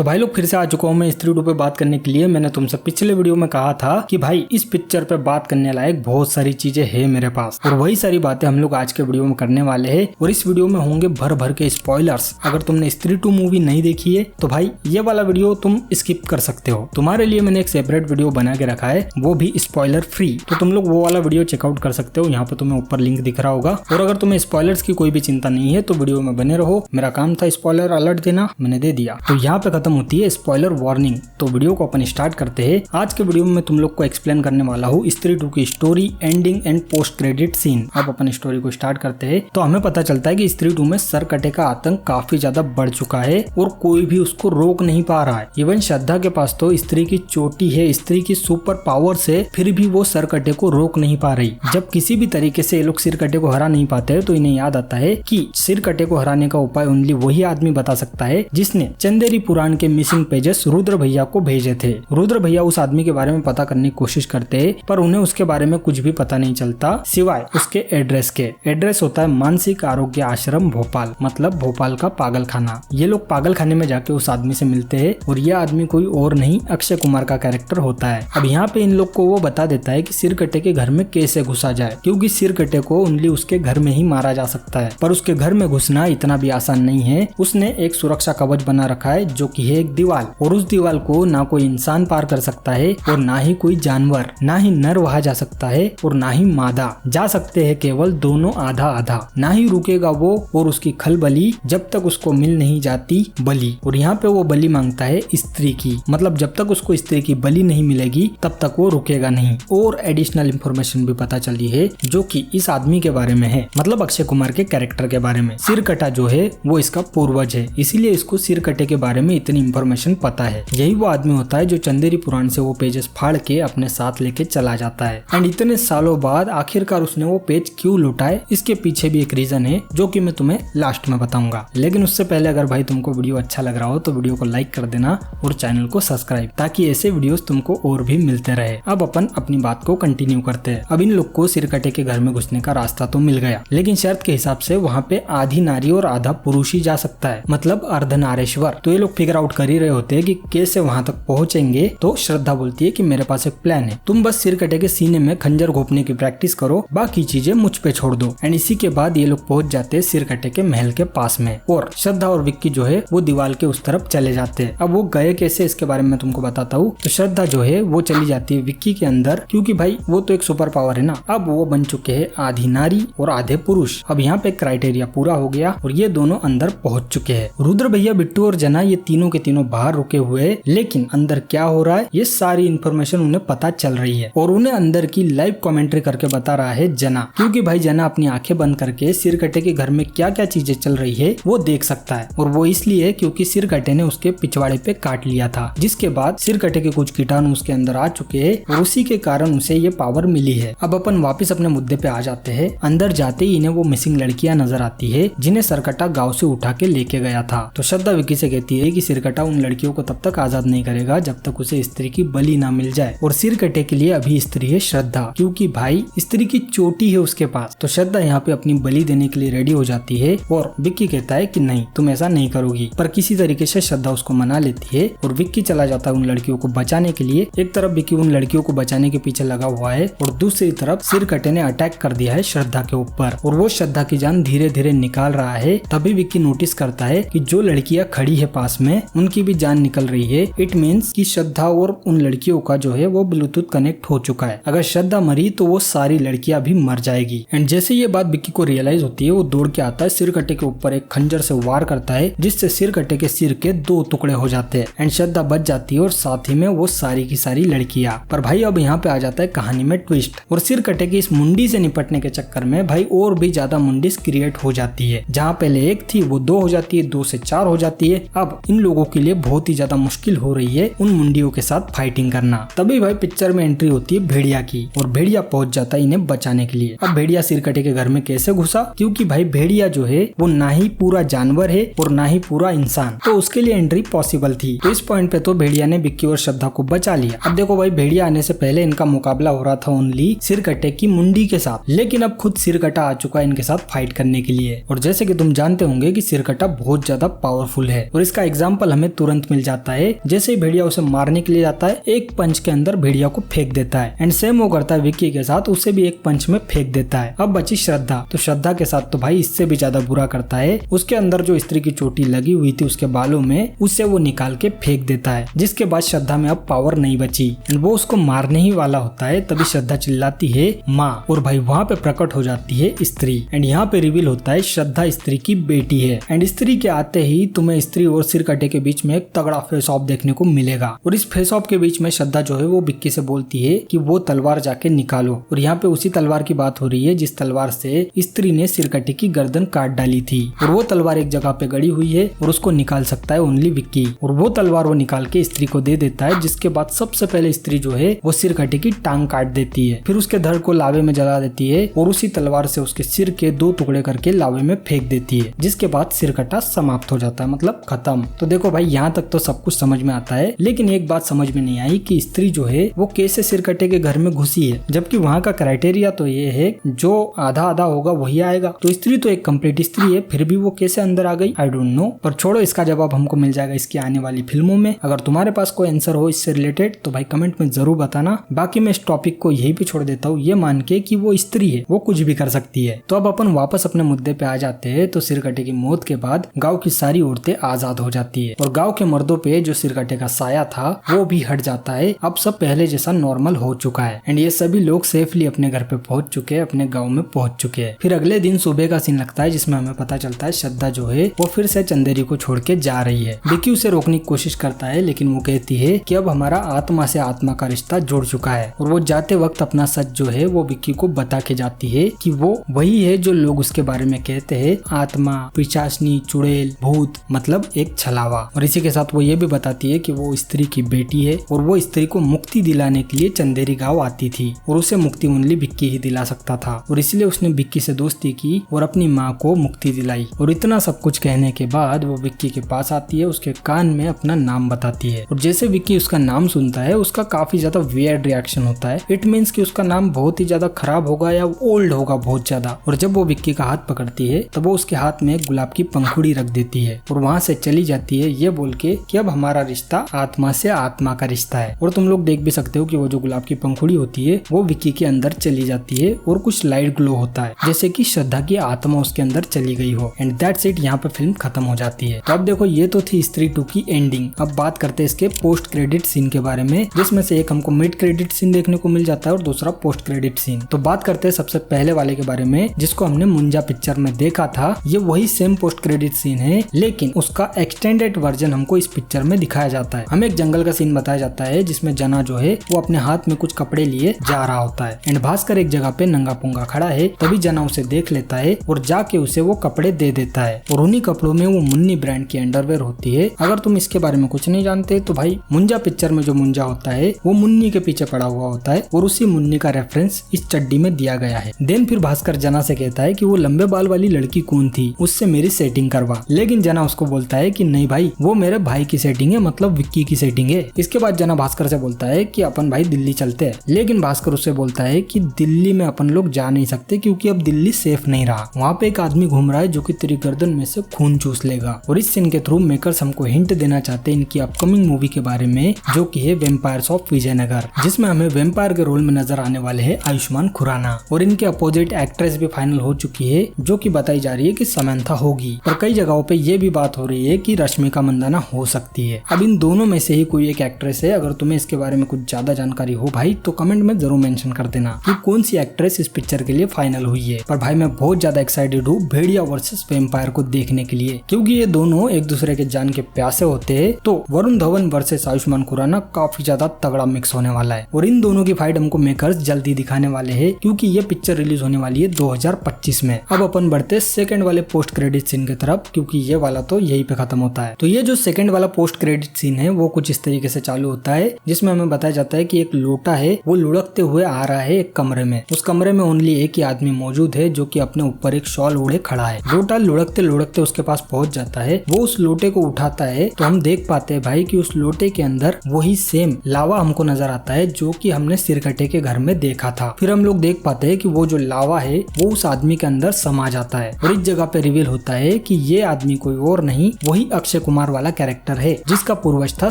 तो भाई लोग फिर से आ चुका हूँ मैं स्त्री 2 पे बात करने के लिए। मैंने तुमसे पिछले वीडियो में कहा था कि भाई इस पिक्चर पे बात करने लायक बहुत सारी चीजें है मेरे पास, और वही सारी बातें हम लोग आज के वीडियो में करने वाले हैं। और इस वीडियो में होंगे भर भर के स्पॉयलर्स। अगर तुमने स्त्री 2 मूवी नहीं देखी है तो भाई ये वाला वीडियो तुम स्किप कर सकते हो। तुम्हारे लिए मैंने एक सेपरेट वीडियो बना के रखा है, वो भी स्पॉइलर फ्री, तो तुम लोग वो वाला वीडियो चेकआउट कर सकते हो। यहाँ पे तुम्हें ऊपर लिंक दिख रहा होगा। और अगर तुम्हें स्पॉयलर्स की कोई भी चिंता नहीं है तो वीडियो में बने रहो। मेरा काम था स्पॉइलर अलर्ट देना, मैंने दे दिया। तो यहाँ पे खत्म होती है स्पॉइलर वार्निंग। तो वीडियो को अपन स्टार्ट करते हैं। आज के वीडियो में मैं तुम लोग को एक्सप्लेन करने वाला हूँ स्त्री 2 की story, ending and post credit scene. अब अपन स्टोरी को स्टार्ट करते हैं। तो हमें पता चलता है कि स्त्री 2 में सरकटे का आतंक काफी ज्यादा बढ़ चुका है और कोई भी उसको रोक नहीं पा रहा है। इवन श्रद्धा के पास तो स्त्री की चोटी है, स्त्री की सुपर पावर से, फिर भी वो सरकटे को रोक नहीं पा रही। जब किसी भी तरीके से ये लोग सिरकटे को हरा नहीं पाते तो इन्हें याद आता है कि सिरकटे को हराने का उपाय ओनली वही आदमी बता सकता है जिसने चंदेरी पुराण के मिसिंग पेजेस रुद्र भैया को भेजे थे। रुद्र भैया उस आदमी के बारे में पता करने की कोशिश करते हैं, पर उन्हें उसके बारे में कुछ भी पता नहीं चलता सिवाय उसके एड्रेस के। एड्रेस होता है मानसिक आरोग्य आश्रम भोपाल, मतलब भोपाल का पागल खाना। ये लोग पागल खाने में जाके उस आदमी से मिलते हैं और ये आदमी कोई और नहीं अक्षय कुमार का कैरेक्टर होता है। अब यहाँ पे इन लोग को वो बता देता है कि सिरकटे के घर में कैसे घुसा जाए, क्योंकि सिरकटे को ओनली उसके घर में ही मारा जा सकता है। पर उसके घर में घुसना इतना भी आसान नहीं है। उसने एक सुरक्षा कवच बना रखा है जो कि है एक दीवार, और उस दीवार को ना कोई इंसान पार कर सकता है और ना ही कोई जानवर, ना ही नर वहां जा सकता है और ना ही मादा जा सकते हैं। केवल दोनों आधा आधा। ना ही रुकेगा वो और उसकी खलबली जब तक उसको मिल नहीं जाती बलि। और यहाँ पे वो बलि मांगता है स्त्री की, मतलब जब तक उसको स्त्री की बलि नहीं मिलेगी तब तक वो रुकेगा नहीं। और एडिशनल इंफॉर्मेशन भी पता चली है जो कि इस आदमी के बारे में है, मतलब अक्षय कुमार के कैरेक्टर के बारे में। सिरकटा जो है वो इसका पूर्वज है, इसीलिए इसको सिरकटे के बारे में इतनी इंफॉर्मेशन पता है। यही वो आदमी होता है जो चंदेरी पुराण से वो पेजेस फाड़ के अपने साथ लेके चला जाता है। एंड इतने सालों बाद आखिरकार उसने वो पेज क्यों लुटाए, इसके पीछे भी एक रीजन है जो कि मैं तुम्हें लास्ट में बताऊंगा। लेकिन उससे पहले अगर भाई तुमको वीडियो अच्छा लग रहा हो तो वीडियो को लाइक कर देना और चैनल को सब्सक्राइब, ताकि ऐसे वीडियोस तुमको और भी मिलते रहे। अब अपन अपनी बात को कंटिन्यू करते हैं। अब इन लोग को सिरकटे के घर में घुसने का रास्ता तो मिल गया, लेकिन शर्त के हिसाब से वहाँ पे आधी नारी और आधा पुरुष ही जा सकता है, मतलब अर्धनारेश्वर। तो ये लोग फिगर आउट कर ही रहे होते हैं कि कैसे वहाँ तक पहुँचेंगे। तो श्रद्धा बोलती है कि मेरे पास एक प्लान है, तुम बस सिरकटे के सीने में खंजर घोपने की प्रैक्टिस करो, बाकी चीजें मुझ पे छोड़ दो। एंड इसी के बाद ये लोग पहुंच जाते हैं सिरकटे के महल के पास में, और श्रद्धा और विक्की जो है वो दीवार के उस तरफ चले जाते हैं। अब वो गए कैसे इसके बारे में मैं तुमको बताता हूँ। तो श्रद्धा जो है वो चली जाती है विक्की के अंदर, क्योंकि भाई वो तो एक सुपर पावर है ना। अब वो बन चुके हैं आधी नारी और आधे पुरुष। अब यहाँ पे क्राइटेरिया पूरा हो गया और ये दोनों अंदर पहुंच चुके हैं। रुद्र भैया, बिट्टू और जना ये तीनों के तीनों बाहर रुके हुए हैं, लेकिन अंदर क्या हो रहा है ये सारी इन्फॉर्मेशन उन्हें पता चल रही है। और उन्हें अंदर की लाइव कमेंट्री करके बता रहा है जना, क्योंकि भाई जना अपनी आंखें बंद करके सिरकटे के घर में क्या क्या चीजें चल रही है वो देख सकता है। और वो इसलिए क्योंकि सिरकटे ने उसके पिछवाड़े पे काट लिया था, जिसके बाद सिरकटे के कुछ कीटाणु उसके अंदर आ चुके हैं और उसी के कारण उसे ये पावर मिली है। अब अपन वापस अपने मुद्दे पे आ जाते हैं। अंदर जाते ही इन्हें वो मिसिंग लड़कियां नजर आती है जिन्हें सिरकटा गाँव से उठा के लेके गया था। तो श्रद्धा विक्की से कहती है कि सिरकटा उन लड़कियों को तब तक आजाद नहीं करेगा जब तक उसे स्त्री की बलि ना मिल जाए। और सिरकटे के लिए अभी स्त्री है श्रद्धा, क्योंकि भाई स्त्री की चोटी है उसके पास। तो श्रद्धा यहाँ पे अपनी बलि देने के लिए रेडी हो जाती है और विक्की कहता है कि नहीं, तुम ऐसा नहीं करोगी। पर किसी तरीके से श्रद्धा उसको मना लेती है और विक्की चला जाता है उन लड़कियों को बचाने के लिए। एक तरफ विक्की उन लड़कियों को बचाने के पीछे लगा हुआ है और दूसरी तरफ सिरकटे ने अटैक कर दिया है श्रद्धा के ऊपर और वो श्रद्धा की जान धीरे धीरे निकाल रहा है। तभी विक्की नोटिस करता है कि जो लड़कियां खड़ी है पास में उनकी भी जान निकल रही है। इट मीन्स कि श्रद्धा और उन लड़कियों का जो है वो ब्लूटूथ कनेक्ट हो चुका है। अगर श्रद्धा मरी तो वो सारी लड़कियां भी मर जाएगी। एंड जैसे ये बात विक्की को रियलाइज होती है वो दौड़ के आता है, सिरकटे के ऊपर एक खंजर से वार करता है जिससे सिरकटे के सिर के 2 टुकड़े हो जाते हैं। एंड श्रद्धा बच जाती है और साथ ही में वो सारी की सारी लड़कियां। पर भाई अब यहाँ पे आ जाता है कहानी में ट्विस्ट, और सिरकटे की इस मुंडी से निपटने के चक्कर में भाई और भी ज्यादा मुंडीज क्रिएट हो जाती है। जहाँ पहले 1 थी वो 2 हो जाती है, 2 से 4 हो जाती है। अब इन लोगों के लिए बहुत ही ज्यादा मुश्किल हो रही है उन मुंडियों के साथ फाइटिंग करना। तभी भाई पिक्चर में एंट्री होती है भेड़िया की, और भेड़िया पहुंच जाता है इन्हें बचाने के लिए। अब भेड़िया सिरकटे के घर में कैसे घुसा, क्योंकि भाई भेड़िया जो है वो ना ही पूरा जानवर है और ना ही पूरा इंसान, तो उसके लिए एंट्री पॉसिबल थी। तो इस पॉइंट पे तो भेड़िया ने विक्की और श्रद्धा को बचा लिया। अब देखो भाई, भेड़िया आने से पहले इनका मुकाबला हो रहा था ओनली सिरकटे की मुंडी के साथ, लेकिन अब खुद सिरकटा आ चुका है इनके साथ फाइट करने के लिए। और जैसे कि तुम जानते होंगे कि सिरकटा बहुत ज्यादा पावरफुल है, और इसका एग्जाम्पल फल हमें तुरंत मिल जाता है। जैसे ही भेड़िया उसे मारने के लिए जाता है, एक पंच के अंदर भेड़िया को फेंक देता है। एंड सेम वो करता है विक्की के साथ, उसे भी एक पंच में फेंक देता है। अब बची श्रद्धा, तो श्रद्धा के साथ तो भाई इससे भी ज्यादा बुरा करता है। उसके अंदर जो स्त्री की चोटी लगी हुई थी उसके बालों में, उसे वो निकाल के फेंक देता है, जिसके बाद श्रद्धा में अब पावर नहीं बची। एंड वो उसको मारने ही वाला होता है, तभी श्रद्धा चिल्लाती है माँ, और भाई वहाँ पे प्रकट हो जाती है स्त्री। एंड यहाँ पे रिवील होता है श्रद्धा स्त्री की बेटी है। एंड स्त्री के आते ही तुम्हें स्त्री और सिरकटे के बीच में एक तगड़ा फेस ऑफ देखने को मिलेगा। और इस फेस ऑफ के बीच में श्रद्धा जो है वो विक्की से बोलती है कि वो तलवार जाके निकालो। और यहाँ पे उसी तलवार की बात हो रही है जिस तलवार से स्त्री ने सिरकटे की गर्दन काट डाली थी। और वो तलवार एक जगह पे गड़ी हुई है और उसको निकाल सकता है ओनली विक्की। और वो तलवार वो निकाल के स्त्री को दे देता है, जिसके बाद सबसे पहले स्त्री जो है वो सिरकटे की टांग काट देती है। फिर उसके धड़ को लावे में जला देती है और उसी तलवार से उसके सिर के 2 टुकड़े करके लावे में फेंक देती है, जिसके बाद सिरकटा समाप्त हो जाता है, मतलब खत्म। तो देखो भाई यहाँ तक तो सब कुछ समझ में आता है, लेकिन एक बात समझ में नहीं आई कि स्त्री जो है वो कैसे सिरकटे के घर में घुसी है, जबकि वहाँ का क्राइटेरिया तो ये है जो आधा आधा होगा वही आएगा। तो स्त्री तो एक कंप्लीट स्त्री है, फिर भी वो कैसे अंदर आ गई आई डोंट नो। पर छोड़ो, इसका जवाब हमको मिल जाएगा इसकी आने वाली फिल्मों में। अगर तुम्हारे पास कोई आंसर हो इससे रिलेटेड तो भाई कमेंट में जरूर बताना। बाकी मैं इस टॉपिक को यही पे छोड़ देता हूँ, ये मान के कि वो स्त्री है, वो कुछ भी कर सकती है। तो अब अपन वापस अपने मुद्दे पे आ जाते हैं। तो सिरकटे की मौत के बाद गाँव की सारी औरतें आजाद हो जाती है और गाँव के मर्दों पे जो सिरकटे का साया था वो भी हट जाता है। अब सब पहले जैसा नॉर्मल हो चुका है एंड ये सभी लोग सेफली अपने घर पे पहुंच चुके हैं, अपने गाँव में पहुंच चुके हैं। फिर अगले दिन सुबह का सीन लगता है जिसमें हमें पता चलता है श्रद्धा जो है वो फिर से चंदेरी को छोड़ के जा रही है। विक्की उसे रोकने की कोशिश करता है, लेकिन वो कहती है कि अब हमारा आत्मा से आत्मा का रिश्ता जुड़ चुका है। और वो जाते वक्त अपना सच जो है वो विक्की को बता के जाती है कि वो वही है जो लोग उसके बारे में कहते हैं, आत्मा, पिशाचनी, चुड़ैल, भूत, मतलब एक छलावा। और इसी के साथ वो ये भी बताती है कि वो स्त्री की बेटी है और वो स्त्री को मुक्ति दिलाने के लिए चंदेरी गाँव आती थी और उसे मुक्ति ओनली विक्की ही दिला सकता था। और इसलिए उसने विक्की से दोस्ती की और अपनी माँ को मुक्ति दिलाई। और इतना सब कुछ कहने के बाद वो विक्की के पास आती है, उसके कान में अपना नाम बताती है। और जैसे विक्की उसका नाम सुनता है उसका काफी ज्यादा वियर्ड रिएक्शन होता है। इट मीन्स कि उसका नाम बहुत ही ज्यादा खराब होगा या ओल्ड होगा बहुत ज्यादा। और जब वो विक्की का हाथ पकड़ती है तब वो उसके हाथ में गुलाब की पंखुड़ी रख देती है और वहाँ से चली जाती है ये बोल के कि अब हमारा रिश्ता आत्मा से आत्मा का रिश्ता है। और तुम लोग देख भी सकते हो कि वो जो गुलाब की पंखुड़ी होती है वो विक्की के अंदर चली जाती है और कुछ लाइट ग्लो होता है, जैसे कि श्रद्धा की आत्मा उसके अंदर चली गई हो। एंड दैट्स इट, यहाँ पे फिल्म खत्म हो जाती है। तो अब देखो ये तो थी स्त्री 2 की एंडिंग। अब बात करते हैं इसके पोस्ट क्रेडिट सीन के बारे में, जिसमें से एक हमको मिड क्रेडिट सीन देखने को मिल जाता है और दूसरा पोस्ट क्रेडिट सीन। तो बात करते हैं सबसे पहले वाले के बारे में, जिसको हमने मुंजा पिक्चर में देखा था। ये वही सेम पोस्ट क्रेडिट सीन है, लेकिन उसका एक्सटेंडेड वर्जन हमको इस पिक्चर में दिखाया जाता है। हमें एक जंगल का सीन बताया जाता है जिसमें जना जो है वो अपने हाथ में कुछ कपड़े लिए जा रहा होता है एंड भास्कर एक जगह पे नंगा पुंगा खड़ा है। तभी जना उसे देख लेता है और जाके उसे वो कपड़े दे देता है और उन्हीं कपड़ों में वो मुन्नी ब्रांड की अंडरवेयर होती है। अगर तुम इसके बारे में कुछ नहीं जानते तो भाई मुंजा पिक्चर में जो मुंजा होता है वो मुन्नी के पीछे पड़ा हुआ होता है और उसी मुन्नी का रेफरेंस इस चड्डी में दिया गया है। देन फिर भास्कर जना से कहता है कि वो लंबे बाल वाली लड़की कौन थी, उससे मेरी सेटिंग करवा। लेकिन जना उसको बोलता है कि नहीं भाई वो मेरे भाई की सेटिंग है, मतलब विक्की की सेटिंग है। इसके बाद जना भास्कर से बोलता है कि अपन भाई दिल्ली चलते हैं, लेकिन भास्कर उससे बोलता है कि दिल्ली में अपन लोग जा नहीं सकते क्योंकि अब दिल्ली सेफ नहीं रहा। वहाँ पे एक आदमी घूम रहा है जो कि तेरी गर्दन में से खून चूस लेगा। और इस सीन के थ्रू मेकर्स हमको हिंट देना चाहते हैं इनकी अपकमिंग मूवी के बारे में, जो कि है वेम्पायर्स ऑफ विजयनगर, जिसमें हमें वेम्पायर के रोल में नजर आने वाले हैं आयुष्मान खुराना। और इनके अपोजिट एक्ट्रेस भी फाइनल हो चुकी है, जो कि बताई जा रही है कि समंथा होगी। और कई जगहों पे ये भी बात हो रही है कि रश्मिका मंदाना हो सकती है। अब इन दोनों में से ही कोई एक एक्ट्रेस है। अगर तुम्हें इसके बारे में कुछ ज्यादा जानकारी हो भाई तो कमेंट में जरूर मेंशन कर देना कि कौन सी एक्ट्रेस इस पिक्चर के लिए फाइनल हुई है। पर भाई मैं बहुत ज्यादा एक्साइटेड हूँ भेड़िया वर्सेस वेम्पायर को देखने के लिए, क्योंकि ये दोनों एक दूसरे के जान के प्यासे होते हैं। तो वरुण धवन वर्सेस आयुष्मान खुराना काफी ज्यादा तगड़ा मिक्स होने वाला है और इन दोनों की फाइट हमको मेकर्स जल्दी दिखाने वाले हैं, क्योंकि ये पिक्चर रिलीज होने वाली है 2025 में। अब अपन बढ़ते सेकंड वाले पोस्ट क्रेडिट सीन की तरफ, क्योंकि ये वाला तो यही पे खत्म होता है। तो ये जो सेकंड वाला पोस्ट क्रेडिट सीन है वो कुछ इस तरीके से चालू होता है, जिसमें हमें बताया जाता है कि एक लोटा है वो लुढ़कते हुए आ रहा है एक कमरे में। उस कमरे में ओनली एक ही आदमी मौजूद है जो कि अपने ऊपर एक शॉल ओढ़े खड़ा है। लोटा लुढ़कते लुढ़कते उसके पास पहुंच जाता है, वो उस लोटे को उठाता है तो हम देख पाते हैं भाई कि उस लोटे के अंदर वही सेम लावा हमको नजर आता है जो कि हमने सिरकटे के घर में देखा था। फिर हम लोग देख पाते हैं कि वो जो लावा है वो उस आदमी के अंदर समा जाता है और इस जगह पे रिवील होता है कि ये आदमी कोई और नहीं, वही अक्षय कुमार वाला कैरेक्टर है जिसका पूर्वज था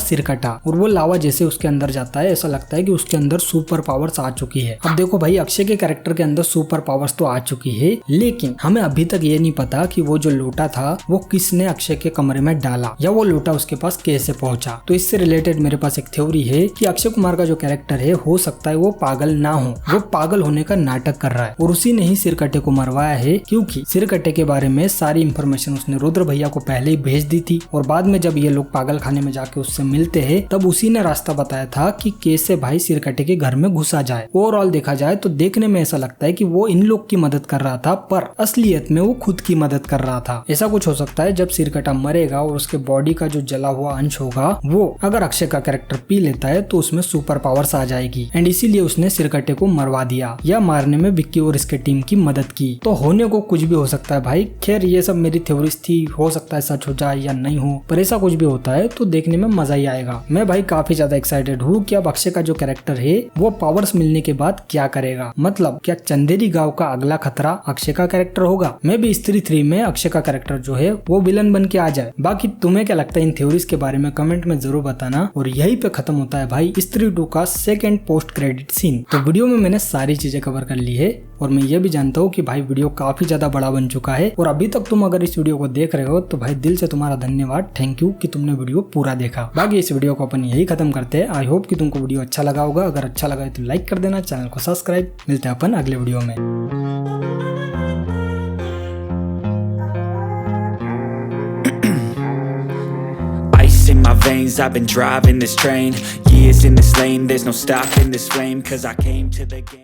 सिरकटा, और वो लावा जैसे उसके अंदर जाता है ऐसा लगता है कि उसके अंदर सुपर पावर्स आ चुकी है। अब देखो भाई, अक्षय के कैरेक्टर के अंदर सुपर पावर्स तो आ चुकी है, लेकिन हमें अभी तक ये नहीं पता कि वो जो लोटा था वो किसने अक्षय के कमरे में डाला या वो लोटा उसके पास कैसे पहुंचा। तो इससे रिलेटेड मेरे पास एक थ्योरी है कि अक्षय कुमार का जो कैरेक्टर है हो सकता है वो पागल ना हो, वो पागल होने का नाटक कर रहा है और उसी ने ही सिरकटे को मरवाया है, क्योंकि सिरकटे के बारे में सारी इंफॉर्मेशन उसने रुद्र भैया को पहले ही भेज दी थी और बाद में जब ये लोग पागल खाने में जाके उससे मिलते हैं तब उसी ने रास्ता बताया था कि कैसे भाई सिरकटे के घर में घुसा जाए। ओवरऑल देखा जाए तो देखने में ऐसा लगता है कि वो इन लोग की मदद कर रहा था, पर असलियत में वो खुद की मदद कर रहा था। ऐसा कुछ हो सकता है जब सिरकटा मरेगा और उसके बॉडी का जो जला हुआ अंश होगा वो अगर अक्षय का कैरेक्टर पी लेता है तो उसमें सुपर पावर्स आ जाएगी एंड इसीलिए उसने सिरकटे को मरवा दिया या मारने में विक्की और इसके टीम की मदद की। तो होने को कुछ भी हो सकता है भाई। खैर ये सब मेरी थ्योरीज थी, हो सकता है सच हो जाए या नहीं हो, पर ऐसा कुछ भी होता है तो देखने में मजा ही आएगा। मैं भाई काफी ज्यादा एक्साइटेड हूँ कि अब अक्षय का जो कैरेक्टर है वो पावर्स मिलने के बाद क्या करेगा। मतलब क्या चंदेरी गांव का अगला खतरा अक्षय का कैरेक्टर होगा? मैं भी स्त्री 3 में अक्षय का कैरेक्टर जो है वो विलन बन के आ जाए। बाकी तुम्हें क्या लगता है इन थ्योरीज के बारे में कमेंट में जरूर बताना। और यही पे खत्म होता है भाई स्त्री 2 का सेकंड पोस्ट क्रेडिट सीन। तो वीडियो में मैंने सारी चीजें कवर कर ली है और मैं ये भी जानता हूँ कि भाई वीडियो काफी ज्यादा बड़ा बन चुका है और अभी तक तुम अगर इस वीडियो को देख रहे हो तो भाई दिल से तुम्हारा धन्यवाद, थैंक यू कि तुमने वीडियो पूरा देखा। बाकी इस वीडियो को अपन यही खत्म करते हैं। आई होप कि तुमको वीडियो अच्छा लगा होगा। अगर अच्छा लगा है तो लाइक कर देना, चैनल को सब्सक्राइब। मिलते हैं अपन अगले वीडियो में। In my veins, I've been driving this train, years in this lane, there's no stopping this flame, 'cause I came to the game.